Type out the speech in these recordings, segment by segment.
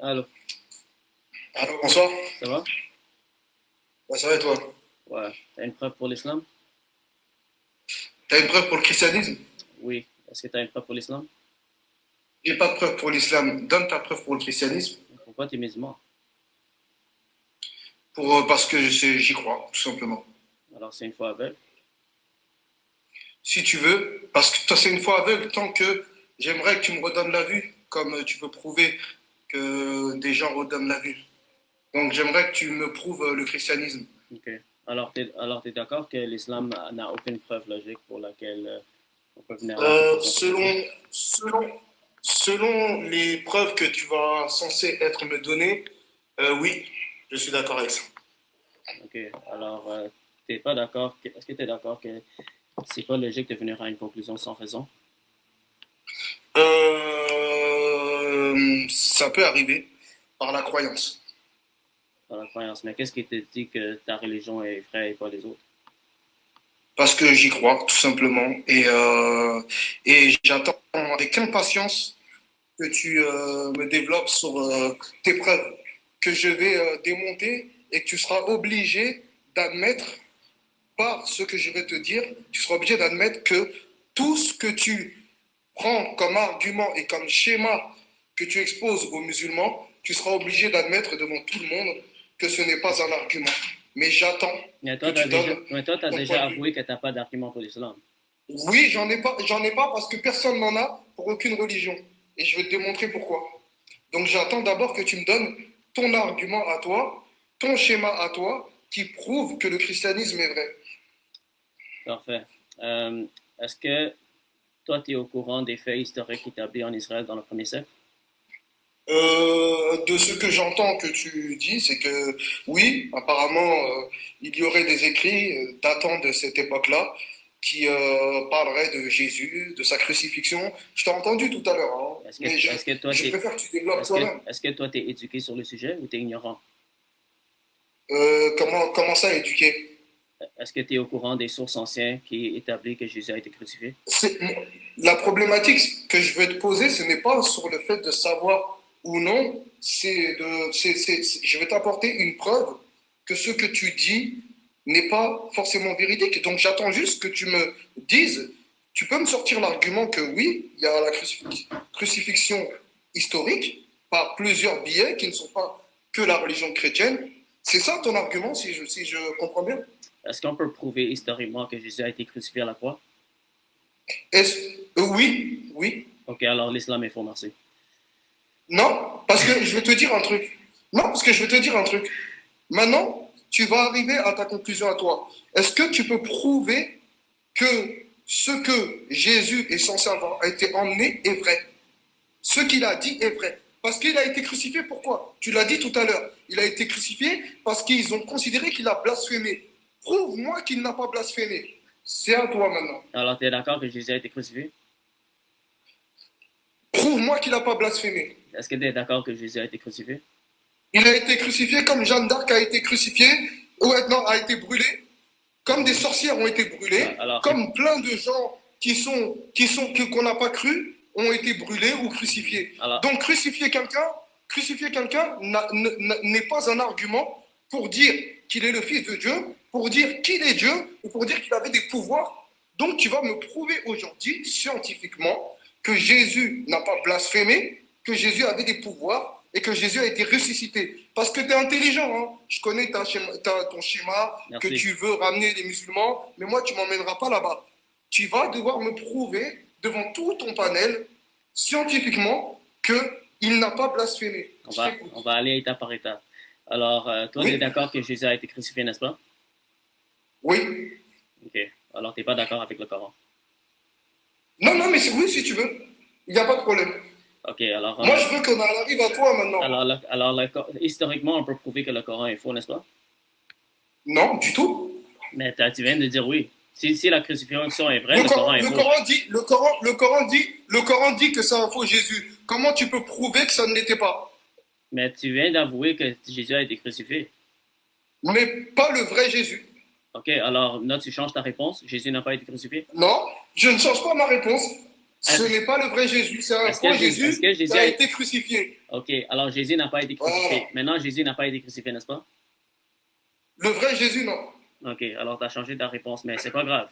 Allô, Alors, bonsoir. ça va? Ouais, ça va et toi? Ouais. T'as une preuve pour l'islam? T'as une preuve pour le christianisme? Oui. Est-ce que t'as une preuve pour l'islam? J'ai pas de preuve pour l'islam. Donne ta preuve pour le christianisme. Pourquoi t'es musulman? Parce que j'y crois, tout simplement. Alors c'est une foi aveugle. Si tu veux, parce que toi, c'est une foi aveugle, tant que j'aimerais que tu me redonnes la vue, comme tu peux prouver que des gens redonnent la vue. Donc, j'aimerais que tu me prouves le christianisme. Ok. Alors t'es d'accord que l'islam n'a aucune preuve logique pour laquelle on peut venir à la Euh, conclusion que c'est selon, faux? selon, selon les preuves que tu vas censé être me donner, oui, je suis d'accord avec ça. Ok. Alors t'es pas d'accord est-ce que t'es d'accord que c'est pas logique de venir à une conclusion sans raison? Ça peut arriver par la croyance. Dans la croyance. Mais qu'est-ce qui te dit que ta religion est vraie et pas les autres? Parce que j'y crois, tout simplement. Et j'attends avec impatience que tu me développes sur tes preuves, que je vais démonter et que tu seras obligé d'admettre, par ce que je vais te dire, tu seras obligé d'admettre que tout ce que tu prends comme argument et comme schéma que tu exposes aux musulmans, tu seras obligé d'admettre devant tout le monde que ce n'est pas un argument. Mais j'attends Mais que tu donnes toi, t'as ton point déjà de vue. avoué que t'as pas d'argument pour l'islam. Oui, j'en ai pas parce que personne n'en a pour aucune religion. Et je vais te démontrer pourquoi. Donc j'attends d'abord que tu me donnes ton argument à toi, ton schéma à toi, qui prouve que le christianisme est vrai. Parfait. Euh, Est-ce que toi, tu es au courant des faits historiques établis en Israël dans le premier siècle? De ce que j'entends que tu dis, c'est que oui, apparemment, il y aurait des écrits datant de cette époque-là qui parleraient de Jésus, de sa crucifixion. Je t'ai entendu tout à l'heure, hein, mais Est-ce que toi, je préfère que tu développes toi-même. est-ce que toi, t'es éduqué sur le sujet ou t'es ignorant? Comment ça éduquer? Est-ce que tu es au courant des sources anciennes qui établissent que Jésus a été crucifié? C'est, la problématique que je veux te poser, ce n'est pas sur le fait de savoir ou non, je vais t'apporter une preuve que ce que tu dis n'est pas forcément véridique. Donc j'attends juste que tu me dises, tu peux me sortir l'argument que oui, il y a la crucifixion historique par plusieurs biais qui ne sont pas que la religion chrétienne. C'est ça ton argument, si je comprends bien? Est-ce qu'on peut prouver historiquement que Jésus a été crucifié à la croix? Est-ce, oui, oui. Ok, alors l'islam est faux, merci. Non, parce que je vais te dire un truc. Non, parce que je vais te dire un truc. Maintenant, tu vas arriver à ta conclusion à toi. Est-ce que tu peux prouver que ce que Jésus est censé avoir été emmené est vrai? Ce qu'il a dit est vrai. Parce qu'il a été crucifié, pourquoi? Tu l'as dit tout à l'heure. Il a été crucifié parce qu'ils ont considéré qu'il a blasphémé. Prouve-moi qu'il n'a pas blasphémé. C'est à toi maintenant. Alors, tu es d'accord que Jésus a été crucifié? Prouve-moi qu'il n'a pas blasphémé. Est-ce que tu es d'accord que Jésus a été crucifié? Il a été crucifié comme Jeanne d'Arc a été crucifiée, ou non, a été brûlée, comme des sorcières ont été brûlées, Alors, comme plein de gens qu'on n'a pas cru ont été brûlés ou crucifiés. alors, Donc crucifier quelqu'un n'est pas un argument pour dire qu'il est le Fils de Dieu, pour dire qu'il est Dieu, ou pour dire qu'il avait des pouvoirs. Donc tu vas me prouver aujourd'hui, scientifiquement, que Jésus n'a pas blasphémé, que Jésus avait des pouvoirs et que Jésus a été ressuscité. Parce que tu es intelligent, hein. Je connais ton schéma, que merci. tu veux ramener les musulmans, mais moi, tu ne m'emmèneras pas là-bas. Tu vas devoir me prouver devant tout ton panel, scientifiquement, qu'il n'a pas blasphémé. On va aller étape par étape. Alors, toi, tu es Oui, d'accord que Jésus a été crucifié, n'est-ce pas? oui. Ok. Alors, tu n'es pas d'accord avec le Coran. Non, non, mais oui, si tu veux. Il n'y a pas de problème. Ok, alors, Moi, je veux qu'on arrive à toi maintenant. historiquement, on peut prouver que le Coran est faux, n'est-ce pas? Non, du tout. Mais tu viens de dire oui. Si la crucifixion est vraie, le Coran est faux. Le Coran dit que c'est un faux Jésus. Comment tu peux prouver que ça ne l'était pas? Mais tu viens d'avouer que Jésus a été crucifié. Mais pas le vrai Jésus. Ok, alors là, tu changes ta réponse. Jésus n'a pas été crucifié. Non, je ne change pas ma réponse. Ce n'est pas le vrai Jésus, c'est un faux Jésus qui a été crucifié. Ok, alors Jésus n'a pas été crucifié. Oh. Maintenant, Jésus n'a pas été crucifié, n'est-ce pas? Le vrai Jésus, non. Ok, alors tu as changé ta réponse, mais c'est pas grave.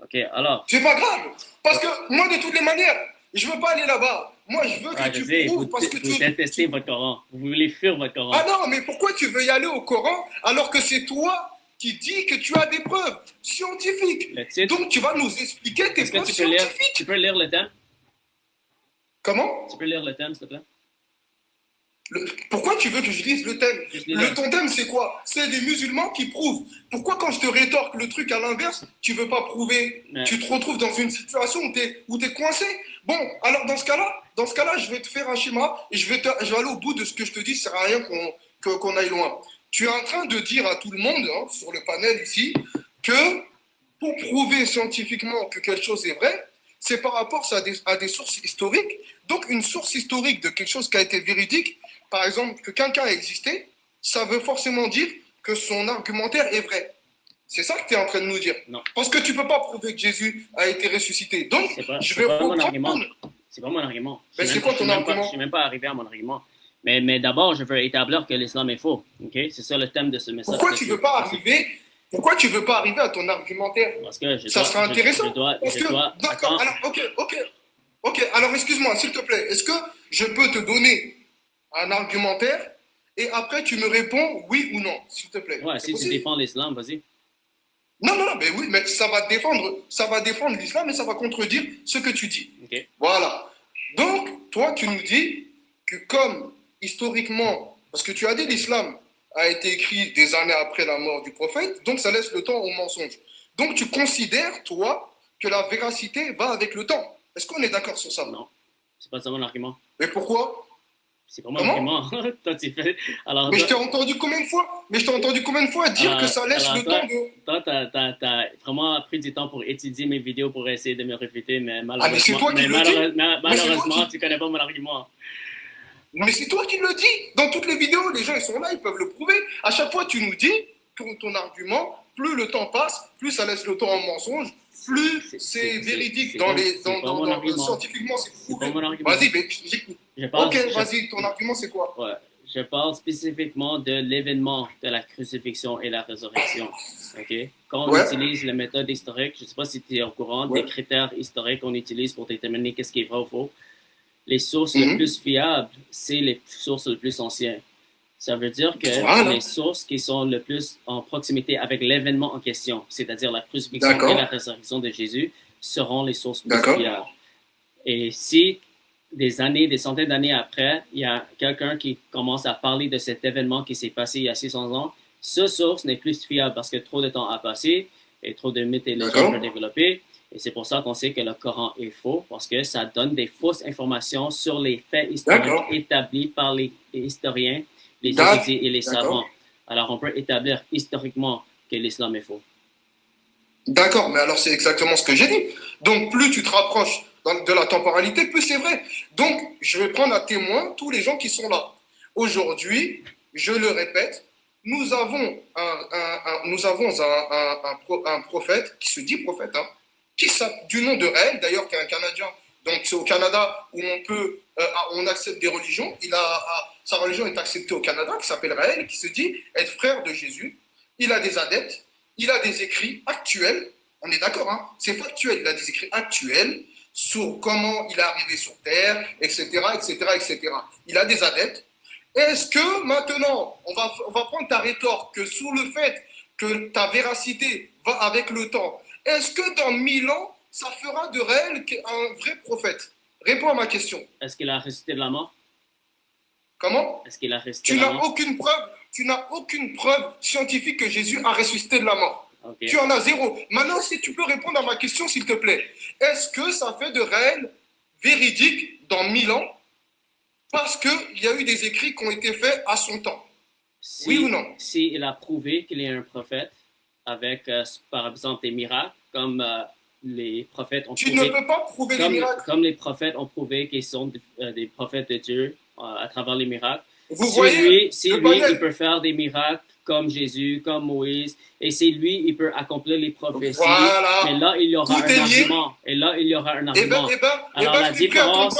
Ok, alors. C'est pas grave, parce que moi, de toutes les manières, je veux pas aller là-bas. Moi, je veux que tu prouves parce que vous détestez votre Coran. Vous voulez fuir votre Coran. Ah non, mais pourquoi tu veux y aller au Coran alors que c'est toi qui dis que tu as des preuves scientifiques? Donc, tu vas nous expliquer tes preuves scientifiques. Tu peux lire le thème? Comment? Tu peux lire le thème, s'il te plaît? Pourquoi tu veux que je lise le thème? Ton thème, c'est quoi? C'est des musulmans qui prouvent. Pourquoi quand je te rétorque le truc à l'inverse, tu veux pas prouver? Tu te retrouves dans une situation où tu es coincé. Bon, alors dans ce cas-là, je vais te faire un schéma et je vais aller au bout de ce que je te dis. Ça sert à rien qu'on aille loin. Tu es en train de dire à tout le monde, hein, sur le panel ici, que pour prouver scientifiquement que quelque chose est vrai, c'est par rapport à des sources historiques. Donc, une source historique de quelque chose qui a été véridique, par exemple, que quelqu'un a existé, ça veut forcément dire que son argumentaire est vrai. C'est ça que tu es en train de nous dire. Non. Parce que tu ne peux pas prouver que Jésus a été ressuscité. Donc, je vais reprendre. C'est pas mon argument. Mais c'est quoi ton argument? Je ne suis même pas arrivé à mon argument. Mais d'abord, je veux établir que l'islam est faux. Okay? C'est ça le thème de ce message. Pourquoi tu ne veux pas arriver? Pourquoi tu ne veux pas arriver à ton argumentaire? Parce que ça sera intéressant. D'accord, alors, ok. Alors, excuse-moi, s'il te plaît. Est-ce que je peux te donner un argumentaire et après tu me réponds oui ou non, s'il te plaît? Ouais, si tu défends l'islam, vas-y. Non, mais oui, mais ça va défendre l'islam et ça va contredire ce que tu dis. Okay. Voilà. Donc, toi, tu nous dis que comme historiquement, parce que tu as dit l'islam a été écrit des années après la mort du prophète, donc ça laisse le temps au mensonge. Donc tu considères, toi, que la véracité va avec le temps. Est-ce qu'on est d'accord sur ça? Non, c'est pas ça mon argument. Mais pourquoi? C'est pas mon argument. Toi, tu fais... Alors, mais je t'ai entendu combien de fois dire que ça laisse le temps de... Toi, t'as vraiment pris du temps pour étudier mes vidéos pour essayer de me réfuter, mais malheureusement, mais c'est toi qui le dis. Malheureusement, tu connais pas mon argument. Mais c'est toi qui le dis. Dans toutes les vidéos, les gens ils sont là, ils peuvent le prouver. À chaque fois, tu nous dis ton argument, plus le temps passe, plus ça laisse le temps en mensonge, plus c'est véridique scientifiquement, c'est prouvé. Vas-y, mais j'écoute. Ok, vas-y, ton argument c'est quoi? Ouais, je parle spécifiquement de l'événement de la crucifixion et la résurrection. Okay? Quand on utilise la méthode historique, je ne sais pas si tu es au courant des critères historiques qu'on utilise pour déterminer qu'est-ce qui est vrai ou faux. Les sources les plus fiables, c'est les sources les plus anciennes. Ça veut dire que les sources qui sont le plus en proximité avec l'événement en question, c'est-à-dire la crucifixion et la résurrection de Jésus, seront les sources plus fiables. Et si des centaines d'années après, il y a quelqu'un qui commence à parler de cet événement qui s'est passé il y a 600 ans, cette source n'est plus fiable parce que trop de temps a passé et trop de mythes et légendes ont développé. Et c'est pour ça qu'on sait que le Coran est faux, parce que ça donne des fausses informations sur les faits historiques établis par les historiens, les érudits et les savants. Alors, on peut établir historiquement que l'islam est faux. D'accord, mais alors c'est exactement ce que j'ai dit. Donc, plus tu te rapproches de la temporalité, plus c'est vrai. Donc, je vais prendre à témoin tous les gens qui sont là. Aujourd'hui, je le répète, nous avons un prophète, qui se dit prophète, hein, du nom de Raël, d'ailleurs, qui est un Canadien. Donc, c'est au Canada où on accepte des religions. Sa religion est acceptée au Canada, qui s'appelle Raël, qui se dit être frère de Jésus. Il a des adeptes, il a des écrits actuels. On est d'accord, hein? C'est factuel. Il a des écrits actuels sur comment il est arrivé sur Terre, etc., etc., etc. Il a des adeptes. Est-ce que maintenant, on va prendre ta rétorque que sous le fait que ta véracité va avec le temps, est-ce que dans 1000 ans, ça fera de Raël un vrai prophète? Réponds à ma question. Est-ce qu'il a ressuscité de la mort? Comment? Est-ce qu'il a ressuscité de la mort? Tu n'as aucune preuve scientifique que Jésus a ressuscité de la mort. Okay. Tu en as zéro. Maintenant, si tu peux répondre à ma question, s'il te plaît. Est-ce que ça fait de Raël véridique dans 1000 ans parce qu'il y a eu des écrits qui ont été faits à son temps? Oui ou non? S'il a prouvé qu'il est un prophète avec, par exemple, des miracles, comme les prophètes ont prouvé. Tu ne peux pas prouver les miracles. Comme les prophètes ont prouvé qu'ils sont des prophètes de Dieu à travers les miracles. Vous voyez, lui, il peut faire des miracles comme Jésus, comme Moïse, et c'est lui, il peut accomplir les prophéties. Voilà. Mais là, il y aura un argument. Et là, il y aura un argument. Alors, la différence...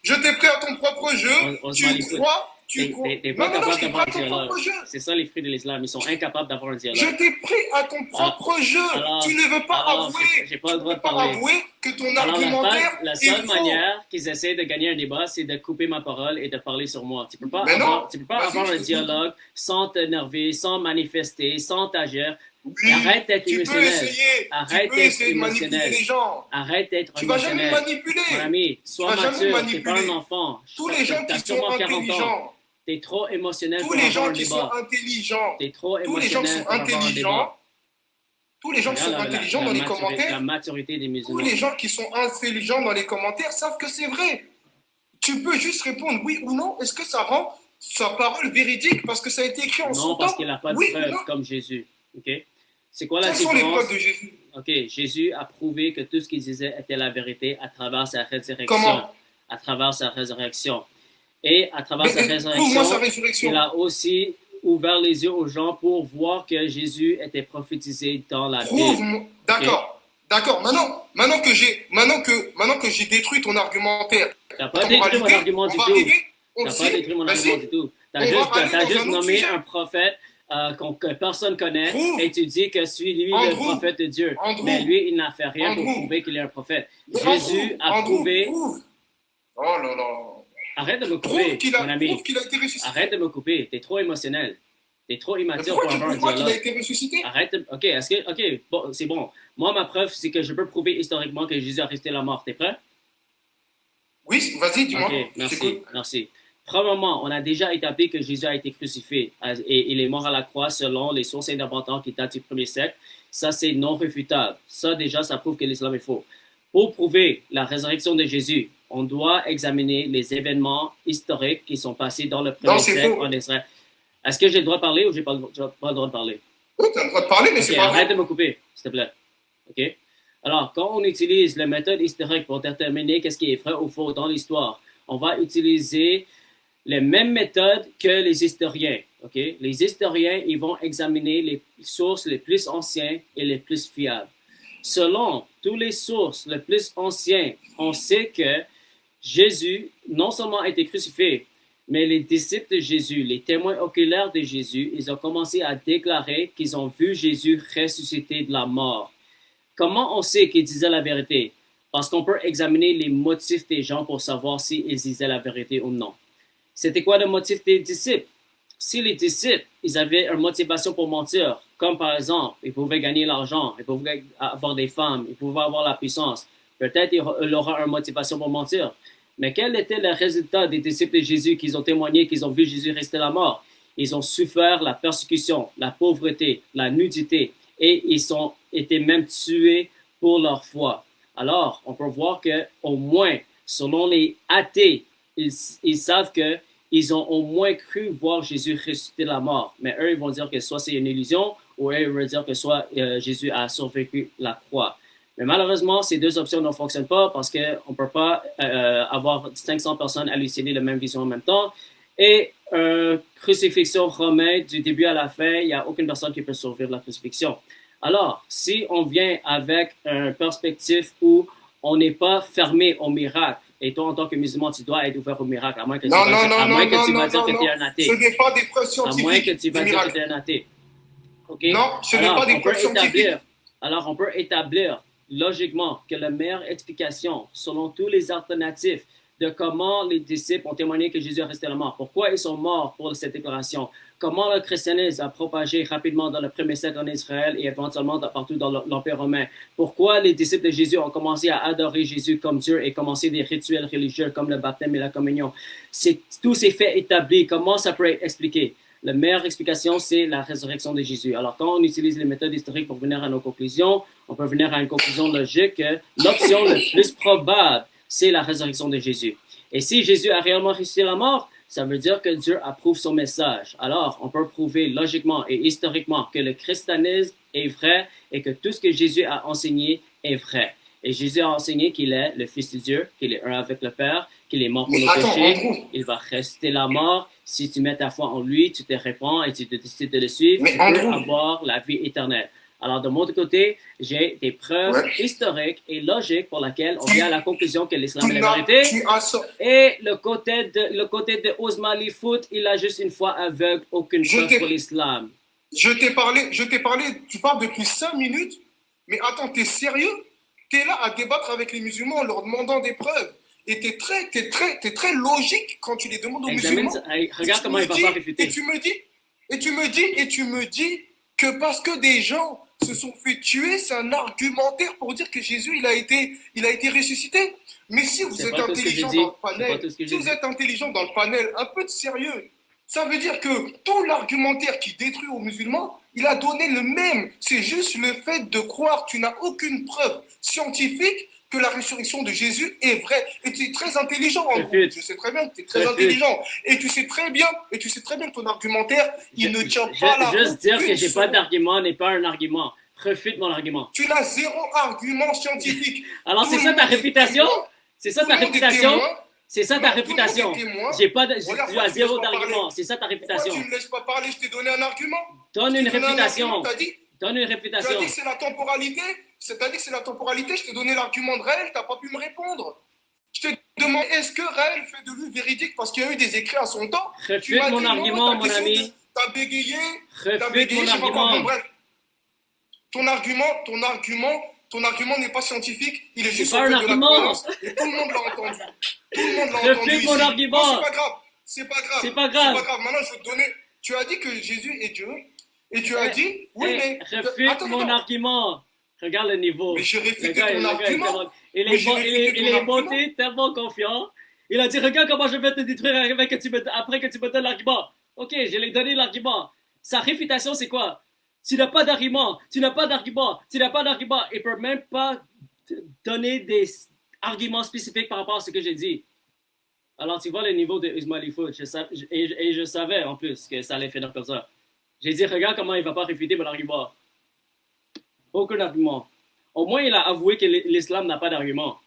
Je t'ai pris à ton propre jeu. Tu crois... T'es pas capable d'avoir un dialogue. C'est ça les fruits de l'islam. Ils sont incapables d'avoir un dialogue. Je t'ai pris à ton propre jeu. Tu ne veux pas avouer. J'ai pas le droit de parler. Avouer que ton argumentaire la seule manière qu'ils essaient de gagner un débat, c'est de couper ma parole et de parler sur moi. Tu peux pas avoir un dialogue sans t'énerver, sans manifester, sans t'agir. Oui, arrête d'être émotionnel. Arrête d'être émotionnel. Arrête d'être tu vas jamais manipuler. Mon ami, sois mature, t'es pas un enfant. Tous les gens qui sont intelligents. T'es trop émotionnel pour avoir un débat. Tous les gens qui sont intelligents. T'es trop émotionnel pour avoir un débat. Tous les gens qui sont intelligents dans les commentaires. La maturité des musulmans. Tous les gens qui sont intelligents dans les commentaires savent que c'est vrai. Tu peux juste répondre oui ou non. Est-ce que ça rend sa parole véridique parce que ça a été écrit en son temps? Non, parce qu'il n'a pas de preuve comme Jésus. Ok. C'est quoi la différence? Quelles sont les preuves de Jésus? Ok, Jésus a prouvé que tout ce qu'il disait était la vérité à travers sa résurrection. Comment? À travers sa résurrection. Et à travers sa résurrection, il a aussi ouvert les yeux aux gens pour voir que Jésus était prophétisé dans la Bible. D'accord. D'accord. Maintenant que j'ai détruit ton argumentaire. T'as pas détruit mon argument du tout. T'as pas détruit mon argument du tout. T'as juste nommé un prophète que personne connaît et tu dis que lui le prophète de Dieu. Mais lui, il n'a fait rien pour prouver qu'il est un prophète. Jésus a prouvé. Oh là là. Arrête de me couper, mon ami. Arrête de me couper. T'es trop émotionnel. T'es trop immature pour avoir un dialogue. Qu'il a été ressuscité? Arrête de... Ok, bon, c'est bon. Moi, ma preuve, c'est que je peux prouver historiquement que Jésus a resté la mort. T'es prêt? Oui, vas-y, dis-moi. Ok, merci. Premièrement, on a déjà établi que Jésus a été crucifié et il est mort à la croix selon les sources indépendantes qui datent du 1er siècle. Ça, c'est non réfutable. Ça, déjà, ça prouve que l'islam est faux. Pour prouver la résurrection de Jésus, on doit examiner les événements historiques qui sont passés dans le 1er siècle en Israël. Est-ce que j'ai le droit de parler ou j'ai pas le droit de parler? Oui, tu as le droit de parler, mais c'est pas vrai. Arrête de me couper, s'il te plaît. OK? Alors, quand on utilise la méthode historique pour déterminer qu'est-ce qui est vrai ou faux dans l'histoire, on va utiliser les mêmes méthodes que les historiens. OK? Les historiens, ils vont examiner les sources les plus anciennes et les plus fiables. Selon toutes les sources les plus anciennes, on sait que Jésus, non seulement a été crucifié, mais les disciples de Jésus, les témoins oculaires de Jésus, ils ont commencé à déclarer qu'ils ont vu Jésus ressusciter de la mort. Comment on sait qu'ils disaient la vérité? Parce qu'on peut examiner les motifs des gens pour savoir s'ils disaient la vérité ou non. C'était quoi le motif des disciples? Si les disciples, ils avaient une motivation pour mentir, comme par exemple, ils pouvaient gagner l'argent, ils pouvaient avoir des femmes, ils pouvaient avoir la puissance, peut-être il aura une motivation pour mentir. Mais quel était le résultat des disciples de Jésus qui ont témoigné qu'ils ont vu Jésus rester la mort? Ils ont souffert la persécution, la pauvreté, la nudité et ils ont été même tués pour leur foi. Alors, on peut voir que au moins, selon les athées, ils savent que ils ont au moins cru voir Jésus ressusciter de la mort. Mais eux, ils vont dire que soit c'est une illusion ou eux, ils vont dire que soit Jésus a survécu la croix. Mais malheureusement, ces deux options ne fonctionnent pas parce qu'on ne peut pas avoir 500 personnes halluciner la même vision en même temps. Et crucifixion romaine, du début à la fin, il n'y a aucune personne qui peut survivre la crucifixion. Alors, si on vient avec une perspective où on n'est pas fermé au miracle, et toi, en tant que musulman, tu dois être ouvert au miracle, à moins que tu vas dire que tu es un athée. Ce n'est pas des preuves scientifiques. À moins que tu vas dire que tu es un athée. Okay? Non, ce n'est pas des preuves scientifiques. Alors, on peut établir logiquement que la meilleure explication, selon tous les alternatifs, de comment les disciples ont témoigné que Jésus est resté la mort. Pourquoi ils sont morts pour cette déclaration? Comment le christianisme a propagé rapidement dans le 1er siècle en Israël et éventuellement partout dans l'Empire romain? Pourquoi les disciples de Jésus ont commencé à adorer Jésus comme Dieu et commencé des rituels religieux comme le baptême et la communion? Tous ces faits établis, comment ça peut être expliqué? La meilleure explication, c'est la résurrection de Jésus. Alors, quand on utilise les méthodes historiques pour venir à nos conclusions, on peut venir à une conclusion logique que l'option la plus probable, c'est la résurrection de Jésus. Et si Jésus a réellement ressuscité la mort, ça veut dire que Dieu approuve son message. Alors, on peut prouver logiquement et historiquement que le christianisme est vrai et que tout ce que Jésus a enseigné est vrai. Et Jésus a enseigné qu'il est le Fils de Dieu, qu'il est un avec le Père, qu'il est mort pour nos péchés, il va ressusciter la mort. Si tu mets ta foi en lui, tu te répands et tu décides de le suivre, tu peux avoir la vie éternelle. Alors, de mon côté, j'ai des preuves historiques et logiques pour lesquelles on vient à la conclusion que l'islam est la vérité. Et le côté de Ousmane Foot, il a juste une foi aveugle, aucune preuve pour l'islam. Je t'ai parlé, tu parles depuis 5 minutes, mais attends, t'es sérieux? T'es là à débattre avec les musulmans en leur demandant des preuves. Et t'es très logique quand tu les demandes aux musulmans. Regarde comment il va pas réfuter. Et tu me dis que parce que des gens se sont fait tuer, c'est un argumentaire pour dire que Jésus, il a été ressuscité. Mais si vous êtes intelligent dans le panel, si vous êtes intelligent dans le panel, un peu de sérieux, ça veut dire que tout l'argumentaire qui détruit aux musulmans, il a donné le même. C'est juste le fait de croire. Tu n'as aucune preuve scientifique que la résurrection de Jésus est vraie. Et tu es très intelligent, en gros. Je sais très bien que tu es très intelligent. Et tu sais très bien que ton argumentaire, il ne tient pas la route. Juste dire que j'ai pas d'argument n'est pas un argument. Refute mon argument. Tu n'as zéro argument scientifique. Alors c'est ça ta réputation? C'est ça ta réputation? C'est ça ta réputation. J'ai pas de, tu as zéro d'argument. C'est ça ta réputation. Pourquoi tu me laisses pas parler? Je t'ai donné un argument. Donne une réputation. Donne une réputation. Tu as dit que c'est la temporalité. C'est-à-dire que c'est la temporalité. Je t'ai donné l'argument de Raël. Tu n'as pas pu me répondre. Je t'ai demandé est-ce que Raël fait de lui véridique parce qu'il y a eu des écrits à son temps. Refute mon argument, mon ami. Tu as bégayé. Refute mon argument. Bref. Ton argument n'est pas scientifique, il est juste un argument. Et tout le monde l'a entendu. Tout le monde l'a entendu. Refute mon argument. C'est pas grave. C'est pas grave. Maintenant, je vais te donner. Tu as dit que Jésus est Dieu. Et tu as dit, oui, mais. Refute mon argument. Regarde le niveau. Mais je réfute ton argument. Il est monté tellement confiant. Il a dit, regarde comment je vais te détruire après que tu me donnes l'argument. Ok, je lui ai donné l'argument. Sa réfutation, c'est quoi? Tu n'as pas d'argument, tu n'as pas d'argument. Il ne peut même pas donner des arguments spécifiques par rapport à ce que j'ai dit. Alors, tu vois le niveau de Ousmane Foot. Et je savais en plus que ça allait finir comme ça. J'ai dit, regarde comment il ne va pas réfuter mon argument. Aucun argument. Au moins, il a avoué que l'islam n'a pas d'argument.